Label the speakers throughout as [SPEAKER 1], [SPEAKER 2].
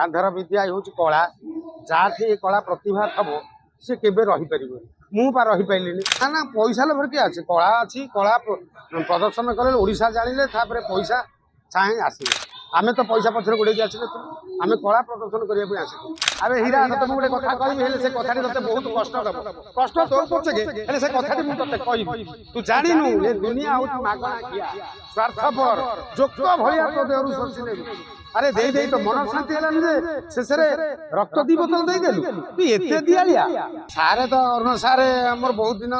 [SPEAKER 1] गांधर विद्या हूँ कला जहाँ कला प्रतिभा थब सी केवे रहीपर मुझा रही पारे ना ना पैसा लोभर किए अच्छे कला अच्छी कला प्रदर्शन कले ओडिशा जानिले पैसा चाहे आसवे आमे तो पैसा पछरे गोड़े आसले आमे कला प्रदर्शन करने आस अरे हीरा तुम गोटे कथा कह से कथा ते बहुत कष्ट दब कष्ट तो पचे से कथा मुझे कह तू जानू ये दुनिया हूँ मागणा किया स्वार्थपर जोक भाया तो देहरु शोषी अरे दे दे तो मन शांति है शेष रक्त दी बोतल देदेलु तू एत दिया सारे तो अरुण सारे आम बहुत दिन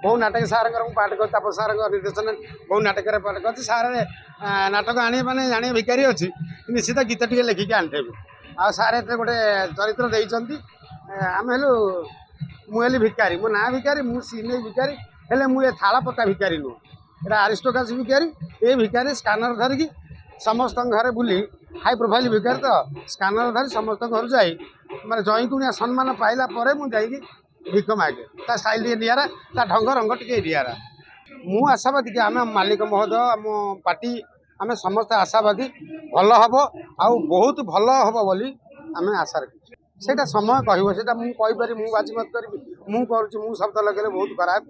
[SPEAKER 1] बहु नाटक सार पाठ कर ताप सार निर्देशन बहु नाटक पाठ कर सारे नाटक आने मैंने जाने भिकारी अच्छी निश्चित गीत टे लिखिकी आनदेवी आ सारे गोटे चरित्र देती आम हेलु मुझे भिकारी मो ना भिकारी मु सिने भिकारी हेले मुझे थाला पता भिकारी नुह एटा आरिस्टोक्रासी भिकारी ये भिकारी स्कानर धरिकी समस्त घरे बुली हाई प्रोफाइल भिकारी तो स्कानर धरी समस्त घर जाई माने जई कुनिया सम्मान पाइला परे मु जाई भिक मागे ता स्टाइल टे नियारा ता ढंग रंग टे नियारा मु आशावादी कि आम मालिक महोदय आम पार्टी आम समस्त आशावादी भल हम आ बहुत भल हम बोली आम आशा रखी सेटा समय कहता मुझे मु बाजीमत करी मु करुँ शब्द लगे बहुत खराब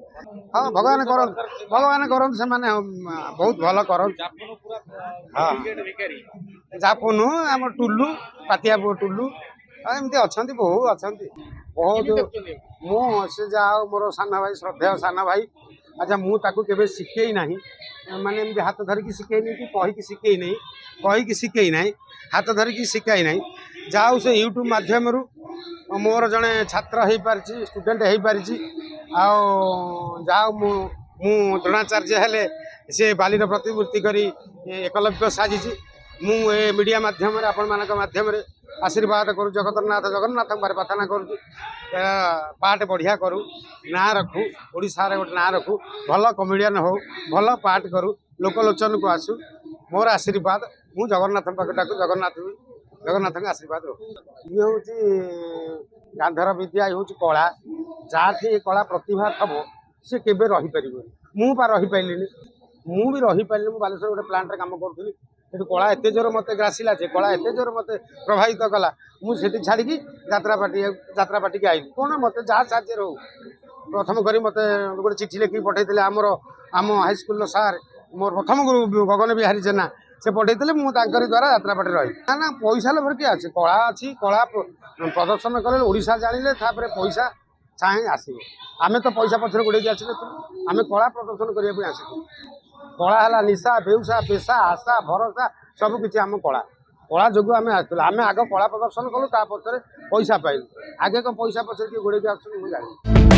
[SPEAKER 1] हाँ भगवान कर से माने बहुत भल कर हाँ जापुनु आम टुलू पातिया पुओ टुलू एमती अच्छा बहु अच्छा बहुत मु से जाओ मोर सान भाई श्रद्धेय सान भाई अच्छा मुझे शिखे ना माने एमती हाथ धरिकी शिखेनी कि कहीकि शिखे नहीं कहीकि शिखे ना हाथ धरिकी शिखाई ना जाऊ से यूट्यूब माध्यम मोर जड़े छात्र हो पारी स्टूडेंट हो पारी जाओ मु द्रोणाचार्य हेले से बाली प्रतिमूर्ति करी एकलव्य साजी मु मीडिया माध्यम आपण मान माध्यम आशीर्वाद करूँ जगन्नाथ प्रार्थना करूँ पाठ बढ़िया करूँ ना रखू ओडिशा रे गोटे ना रखू भल कमेडियन हो भल पाठ करूँ लोकलोचन को आसू मोर आशीर्वाद मु जगन्नाथ पाख डाकू जगन्नाथ का आशीर्वाद रो ये हूँ गांधर विद्या हूँ कला जहाँ कला प्रतिभा थब सी केवे रहीपर मुझा रही पारे मु भी रही पारे मु बालेश्वर गोटे प्लांट काम करूँ कला एत जोर मत ग्रासिला कला एत जोर मत प्रभावित कला मुझे छाड़ी जात्रा पार्टी की आई कौन मत जहाँ साहय हो प्रथम करी मत गोटे चिठी लिखिक पठे आमर आम हाईस्कल सार मोर प्रथम गुरु गगन बिहारी जेना से पठे मुझे द्वारा यात्रा पार्टी रही ना ना पैसा लोभर किए अच्छे कला अच्छी कला प्रदर्शन कले ओडिशा जानिले पैसा चाहे आसवे आमे तो पैसा पछरे गोड़े आसले आमे कला प्रदर्शन करने आस कला है निशा बेउसा पेशा आशा भरोसा सबकि आम कला कला जो आम आम आग कला प्रदर्शन कलु ता पछरे पैसा पाइलु आगे कौन पैसा पछरे गोड़े आस जानी।